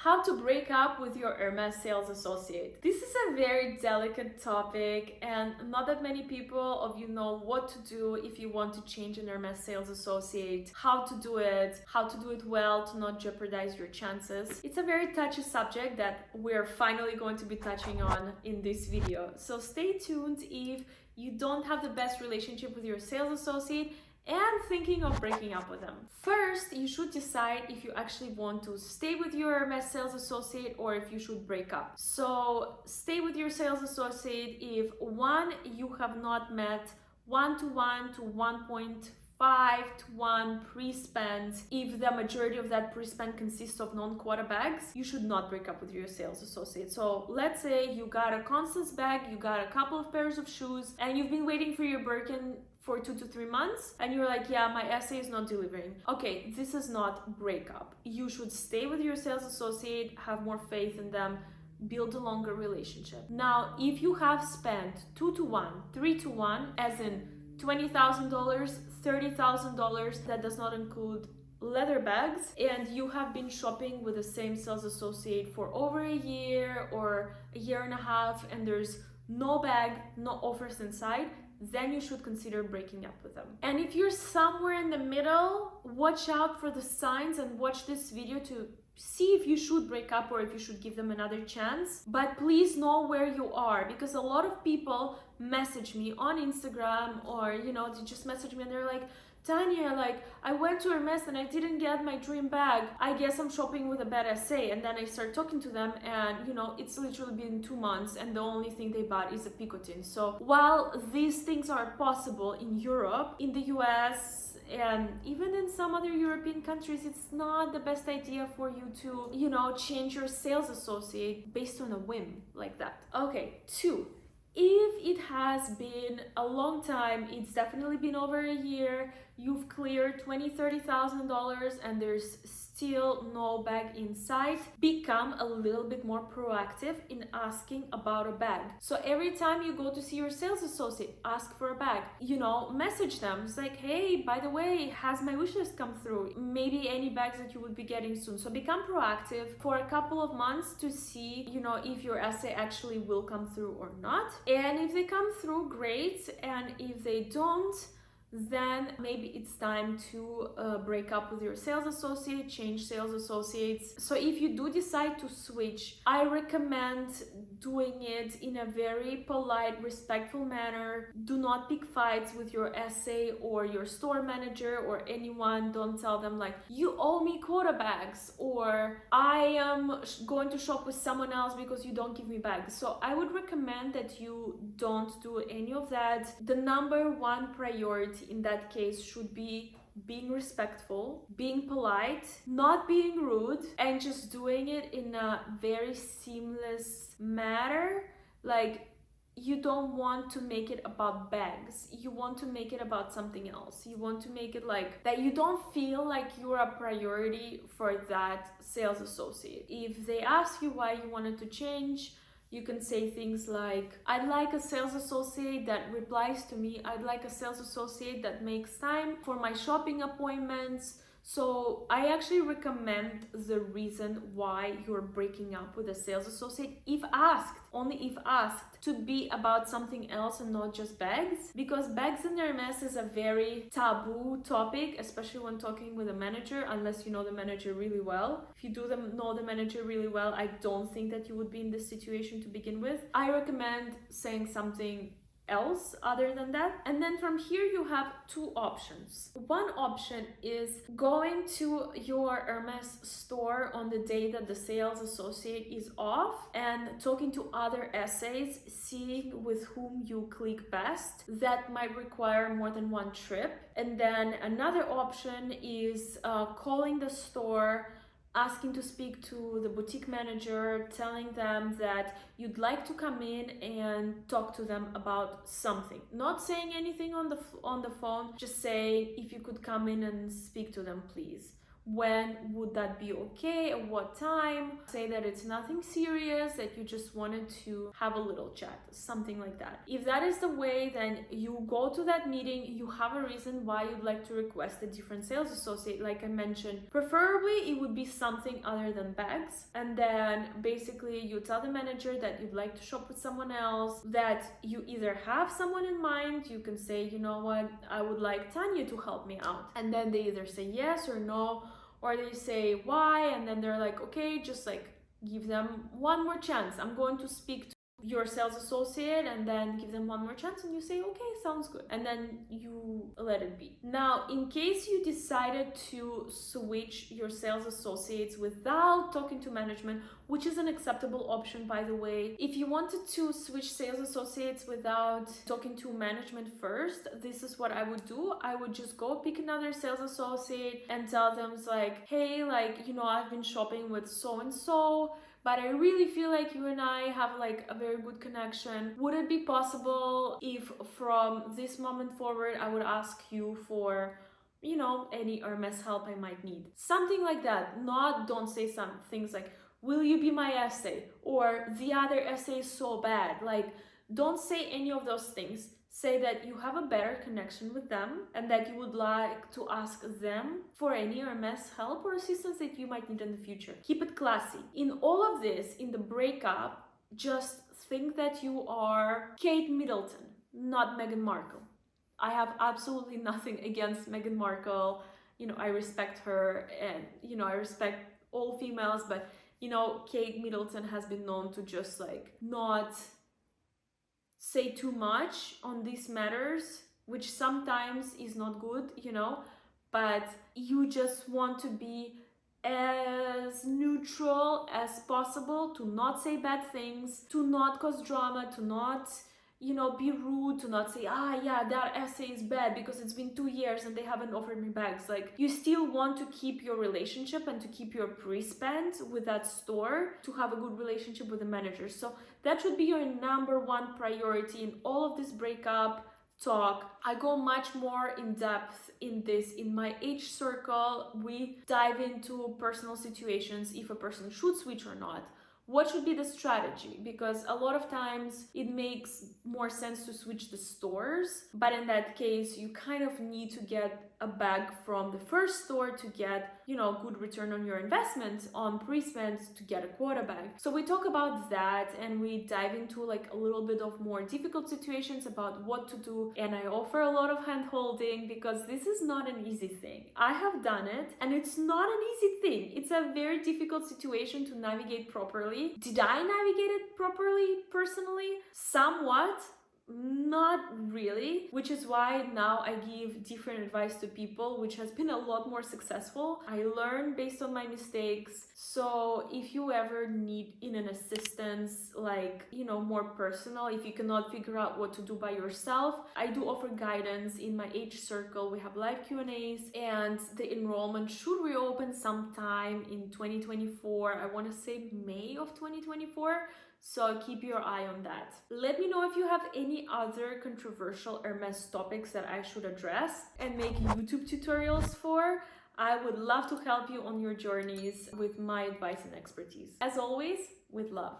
how to break up with your Hermes sales associate. This is a very delicate topic, and not that many people of you know what to do if you want to change an Hermes sales associate, how to do it well to not jeopardize your chances. It's a very touchy subject that we're finally going to be touching on in this video. So stay tuned if you don't have the best relationship with your sales associate and thinking of breaking up with them. First, you should decide if you actually want to stay with your Hermes sales associate or if you should break up. So stay with your sales associate if one, you have not met 1-to-1 to 1.5 to 1 pre-spend. If the majority of that pre-spend consists of non-quota bags, you should not break up with your sales associate. So let's say you got a Constance bag, you got a couple of pairs of shoes, and you've been waiting for your Birkin for 2 to 3 months, and you're like, yeah, my SA is not delivering. Okay, this is not breakup. You should stay with your sales associate, have more faith in them, build a longer relationship. Now, if you have spent 2-to-1, 3-to-1, as in $20,000, $30,000, that does not include leather bags, and you have been shopping with the same sales associate for over a year or a year and a half, and there's no bag, no offers inside, then you should consider breaking up with them. And if you're somewhere in the middle, watch out for the signs and watch this video to see if you should break up or if you should give them another chance. But please know where you are, because a lot of people message me on Instagram or, they just message me and they're like, Tania, I went to Hermes and I didn't get my dream bag. I guess I'm shopping with a bad SA. And then I start talking to them and, it's literally been 2 months and the only thing they bought is a picotin. So while these things are possible in Europe, in the US, and even in some other European countries, it's not the best idea for you to, change your sales associate based on a whim like that. Okay, 2. If it has been a long time, it's definitely been over a year, you've cleared $20,000-$30,000 and there's still no bag in sight, become a little bit more proactive in asking about a bag. So every time you go to see your sales associate, ask for a bag. Message them. It's like, hey, by the way, has my wish list come through? Maybe any bags that you would be getting soon. So become proactive for a couple of months to see, if your SA actually will come through or not. And if they come through, great. And if they don't, then maybe it's time to break up with your sales associate, change sales associates. So if you do decide to switch, I recommend doing it in a very polite, respectful manner. Do not pick fights with your SA or your store manager or anyone. Don't tell them like, you owe me quota bags, or I am going to shop with someone else because you don't give me bags. So I would recommend that you don't do any of that. The number one priority in that case should be being respectful, being polite, not being rude, and just doing it in a very seamless manner. Like, you don't want to make it about bags. You want to make it about something else. You want to make it like that you don't feel like you're a priority for that sales associate. If they ask you why you wanted to change, you can say things like, I'd like a sales associate that replies to me. I'd like a sales associate that makes time for my shopping appointments. So I actually recommend the reason why you're breaking up with a sales associate, if asked, only if asked, to be about something else and not just bags. Because bags in Hermes is a very taboo topic, especially when talking with a manager, unless you know the manager really well. If you do know the manager really well, I don't think that you would be in this situation to begin with. I recommend saying something else other than that. And then from here you have 2 options. One option is going to your Hermes store on the day that the sales associate is off and talking to other SAs, seeing with whom you click best. That might require more than 1 trip. And then another option is calling the store, asking to speak to the boutique manager, telling them that you'd like to come in and talk to them about something. Not saying anything on the phone, just say, if you could come in and speak to them, please. when would that be okay, at what time. Say that it's nothing serious, that you just wanted to have a little chat, something like that. If that is the way, then you go to that meeting, you have a reason why you'd like to request a different sales associate. Like I mentioned, preferably it would be something other than bags, and then basically you tell the manager that you'd like to shop with someone else, that you either have someone in mind. You can say, you know what, I would like Tanya to help me out, and then they either say yes or no, or they say why, and then they're like, okay, just like give them one more chance. I'm going to speak to your sales associate, and then give them one more chance, and you say, okay, sounds good, and then you let it be. Now, in case you decided to switch your sales associates without talking to management, which is an acceptable option, by the way, if you wanted to switch sales associates without talking to management first, this is what I would do. I would just go pick another sales associate and tell them like, hey, like, you know, I've been shopping with so and so, but I really feel like you and I have like a very good connection. Would it be possible if from this moment forward I would ask you for, you know, any Hermes help I might need? Something like that. Don't say some things like, will you be my SA? Or the other SA is so bad. Like, don't say any of those things. Say that you have a better connection with them and that you would like to ask them for any Hermes help or assistance that you might need in the future. Keep it classy. In all of this, in the breakup, just think that you are Kate Middleton, not Meghan Markle. I have absolutely nothing against Meghan Markle. You know, I respect her, and, you know, I respect all females, but, you know, Kate Middleton has been known to just like not say too much on these matters, which sometimes is not good, you know, but you just want to be as neutral as possible, to not say bad things, to not cause drama, to not, you know, be rude, to not say, yeah, that essay is bad because it's been 2 years and they haven't offered me bags. Like, you still want to keep your relationship and to keep your pre-spend with that store, to have a good relationship with the manager. So that should be your number one priority in all of this breakup talk. I go much more in depth in this in my H circle. We dive into personal situations, if a person should switch or not. What should be the strategy? Because a lot of times it makes more sense to switch the stores, but in that case you kind of need to get a bag from the first store to get, you know, good return on your investment on pre-spend, to get a quota bag. So we talk about that, and we dive into like a little bit of more difficult situations about what to do, and I offer a lot of hand holding because this is not an easy thing. I have done it and it's not an easy thing. It's a very difficult situation to navigate properly. Did I navigate it properly personally? Somewhat. Not really, which is why now I give different advice to people, which has been a lot more successful. I learn based on my mistakes. So if you ever need an assistance, like, you know, more personal, if you cannot figure out what to do by yourself, I do offer guidance in my H circle. We have live Q&As, and the enrollment should reopen sometime in 2024. I want to say May of 2024. So keep your eye on that. Let me know if you have any other controversial Hermes topics that I should address and make YouTube tutorials for. I would love to help you on your journeys with my advice and expertise. As always, with love.